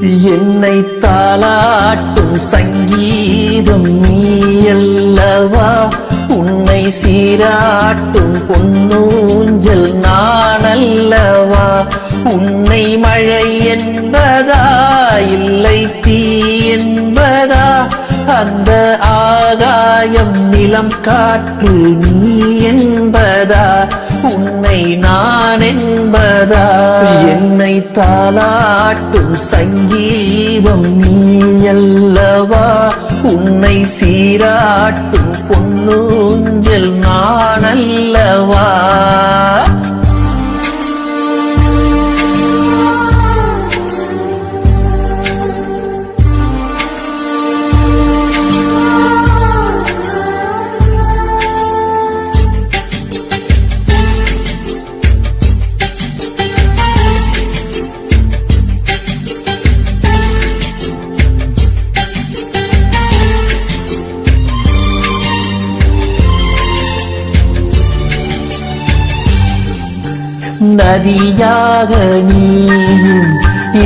என்னை தாலாட்டும் சங்கீதம் நீயல்லவா, உன்னை சீராட்டும் பொன்னூஞ்சல் நானல்லவா. உன்னை மழை என்பதா இல்லை தீ என்பதா, அந்த ஆகாயம் நிலம் காற்று நீ என்பதா, உன்னை நான் என்பதா. என்னை தாலாட்டும் சங்கீதம் நீயல்லவா, உன்னை சீராட்டும் பொன்னூஞ்சல் நானல்லவா. நதியாக நீயும்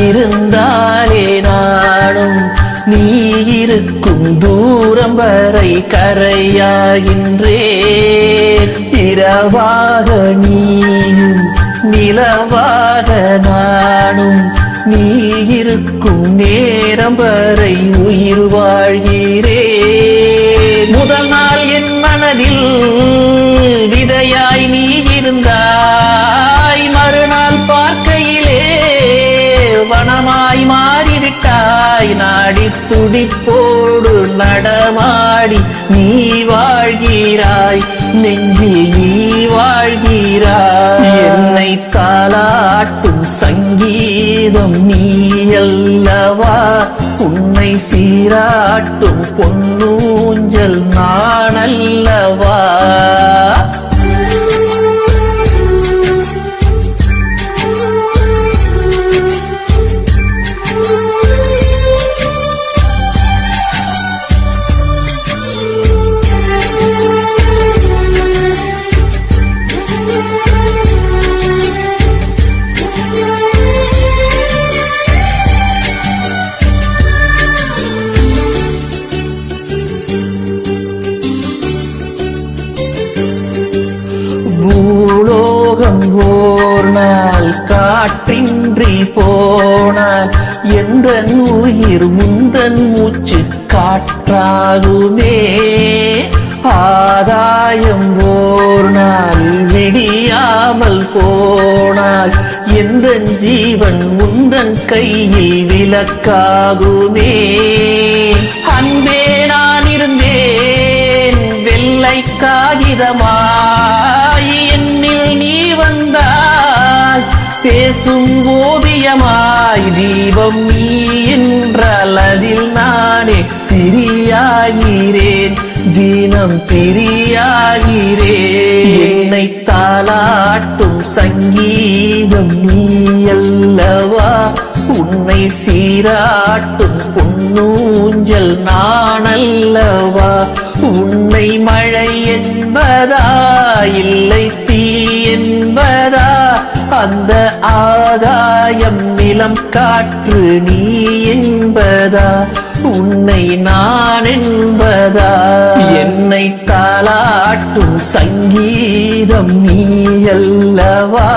இருந்தாலே நானும், நீ இருக்கும் தூரம் வரை கரையாகின்றேன். இரவாக நீயும் நிலவாக நானும், நீ இருக்கும் நேரம் வரை உயிர் வாழ்கிறேன். முதல் நாள் என் மனதில் விதையாய் நீ இருந்தாய், மறுநாள் பார்க்கையிலே வனமாய் மாறிவிட்டாய். நாடி துடிப்போடு நடமாடி நீ வாழ்கிறாய், நெஞ்சில் நீ வாழ்கிறாய். என்னை தாலாட்டும் சங்கீதம் நீயல்லவா, உன்னை சீராட்டும் பொன்னூஞ்சல் நானல்லவா. பூலோகம் ஓர் நாள் காற்றின்றி போனால், எந்த உயிர் முந்தன் மூச்சு காற்றாகுமே. ஆதாயம் ஓர் நாள் விடியாமல் போனால், எந்த ஜீவன் முந்தன் கையில் விளக்காகுமே. அன்பே நான் இருந்தேன் வெள்ளை காகிதமாய், என்னில் நீ வந்தாய் பேசும் ஓவியமாய். தீபம் நீ என்றால் அதில் நானே திரியாகிறேன், தினம் திரியாகிறேன். என்னை தாலாட்டும் சங்கீதம் நீயல்லவா, உன்னை சீராட்டும் பொன்னூஞ்சல் நானல்லவா. உன்னை மழை என்பதா இல்லை தீ என்பதா, அந்த ஆகாயம் நிலம் காற்று நீ என்பதா, உன்னை நான் என்பதா. என்னை தாலாட்டும் சங்கீதம் நீயல்லவா,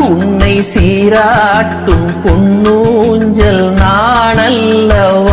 உன்னை சீராட்டும் பொன்னூஞ்சல் நானல்லவா.